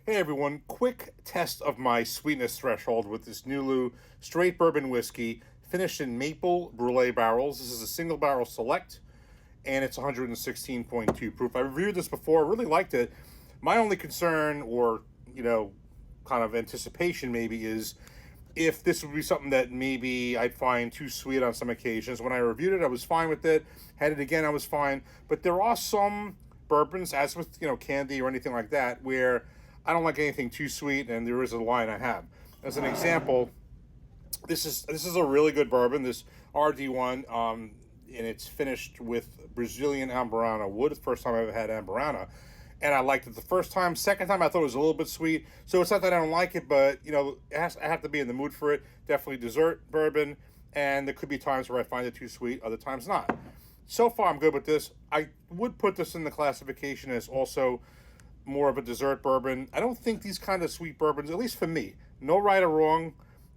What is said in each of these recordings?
Hey everyone, quick test of my sweetness threshold with this Nulu straight bourbon whiskey finished in maple brulee barrels. This is a single barrel select and it's 116.2 proof. I reviewed this before, really liked it. My only concern or, kind of anticipation maybe is if this would be something that maybe I'd find too sweet on some occasions. When I reviewed it, I was fine with it. Had it again, I was fine. But there are some bourbons, as with candy or anything like that, where I don't like anything too sweet, and there is a line I have. As an example, this is a really good bourbon. This RD1, and it's finished with Brazilian Amburana wood. It's the first time I ever had Amburana, and I liked it the first time. Second time, I thought it was a little bit sweet. So it's not that I don't like it, but I have to be in the mood for it. Definitely dessert bourbon, and there could be times where I find it too sweet. Other times not. So far, I'm good with this. I would put this in the classification as also more of a dessert bourbon. I don't think these kind of sweet bourbons, at least for me, no right or wrong.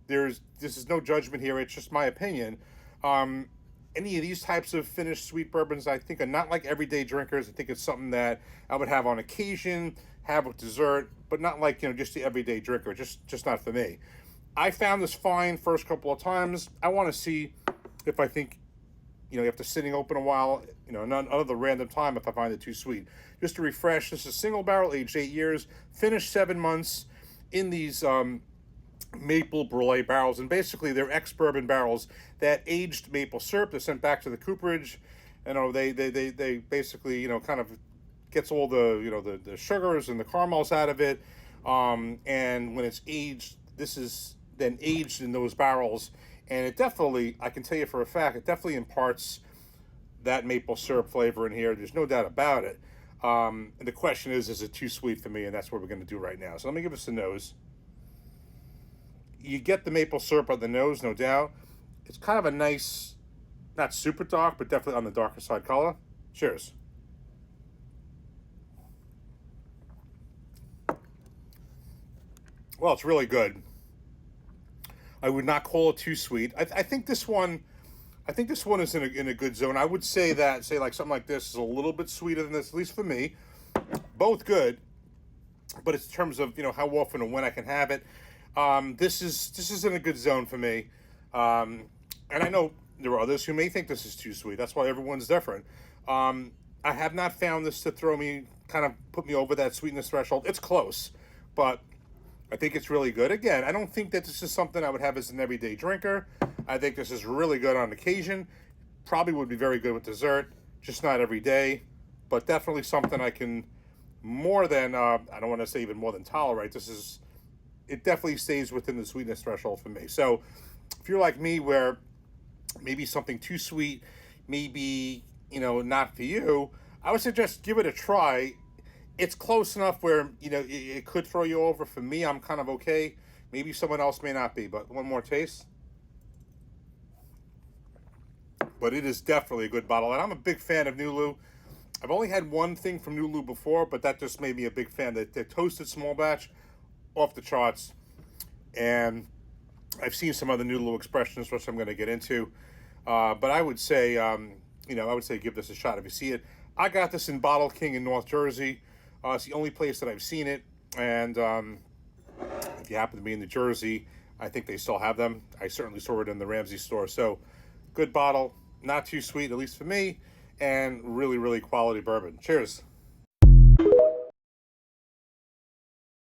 This is no judgment here. It's just my opinion. Any of these types of finished sweet bourbons, I think, are not like everyday drinkers. I think it's something that I would have on occasion, have with dessert, but not like just the everyday drinker. Just not for me. I found this fine first couple of times. I want to see if I think after sitting open a while, none other random time if I find it too sweet. Just to refresh, this is single barrel, aged 8 years, finished 7 months in these maple brulee barrels. And basically, they're ex-bourbon barrels that aged maple syrup. They're sent back to the cooperage. They basically, kind of gets all the sugars and the caramels out of it. And when it's aged, this is then aged in those barrels. And it definitely, I can tell you for a fact, it definitely imparts that maple syrup flavor in here. There's no doubt about it. And the question is it too sweet for me? And that's what we're going to do right now. So let me give us a nose. You get the maple syrup on the nose, no doubt. It's kind of a nice, not super dark, but definitely on the darker side color. Cheers. Well, it's really good. I would not call it too sweet. I think this one, is in a good zone. I would say like something like this is a little bit sweeter than this, at least for me. Both good, but it's in terms of how often and when I can have it. This is in a good zone for me. And I know there are others who may think this is too sweet. That's why everyone's different. I have not found this to kind of put me over that sweetness threshold. It's close, but I think it's really good. Again, I don't think that this is something I would have as an everyday drinker. I think this is really good on occasion. Probably would be very good with dessert, just not every day. But definitely something I can more than, I don't want to say even more than tolerate. It definitely stays within the sweetness threshold for me. So if you're like me where maybe something too sweet, maybe, not for you, I would suggest give it a try. It's close enough where it could throw you over. For me, I'm kind of okay. Maybe someone else may not be. But one more taste. But it is definitely a good bottle, and I'm a big fan of Nulu. I've only had one thing from Nulu before, but that just made me a big fan. The toasted small batch, off the charts, and I've seen some other Nulu expressions, which I'm going to get into. But I would say, give this a shot if you see it. I got this in Bottle King in North Jersey. It's the only place that I've seen it, and if you happen to be in New Jersey, I think they still have them. I certainly saw it in the Ramsey store. So, good bottle, not too sweet, at least for me, and really, really quality bourbon. Cheers.